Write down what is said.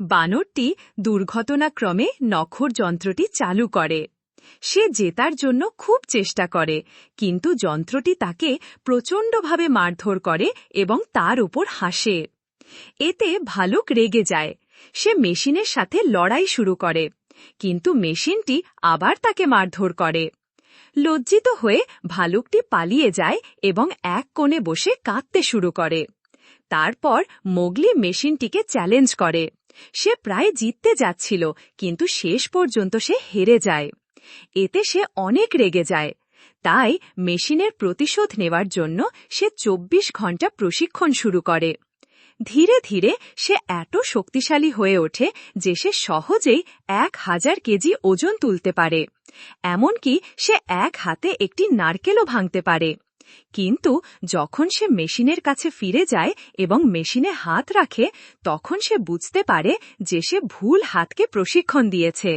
বানরটি দুর্ঘটনাক্রমে নখর যন্ত্রটি চালু করে। সে জেতার জন্য খুব চেষ্টা করে, কিন্তু যন্ত্রটি তাকে প্রচণ্ডভাবে মারধর করে এবং তার উপর হাসে। এতে ভালুক রেগে যায়। সে মেশিনের সাথে লড়াই শুরু করে, কিন্তু মেশিনটি আবার তাকে মারধর করে। লজ্জিত হয়ে ভালুকটি পালিয়ে যায় এবং এক কোণে বসে কাঁদতে শুরু করে। তারপর মোগলি মেশিনটিকে চ্যালেঞ্জ করে। সে প্রায় জিততে যাচ্ছিল, কিন্তু শেষ পর্যন্ত সে হেরে যায়। এতে সে অনেক রেগে যায়। তাই মেশিনের প্রতিশোধ নেওয়ার জন্য সে ২৪ ঘন্টা প্রশিক্ষণ শুরু করে। ধীরে ধীরে সে এত শক্তিশালী হয়ে ওঠে যে সে সহজেই ১,০০০ কেজি ওজন তুলতে পারে। এমনকি সে এক হাতে একটি নারকেলও ভাঙতে পারে। কিন্তু যখন সে মেশিনের কাছে ফিরে যায় এবং মেশিনে হাত রাখে, তখন সে বুঝতে পারে যে সে ভুল হাতকে প্রশিক্ষণ দিয়েছে।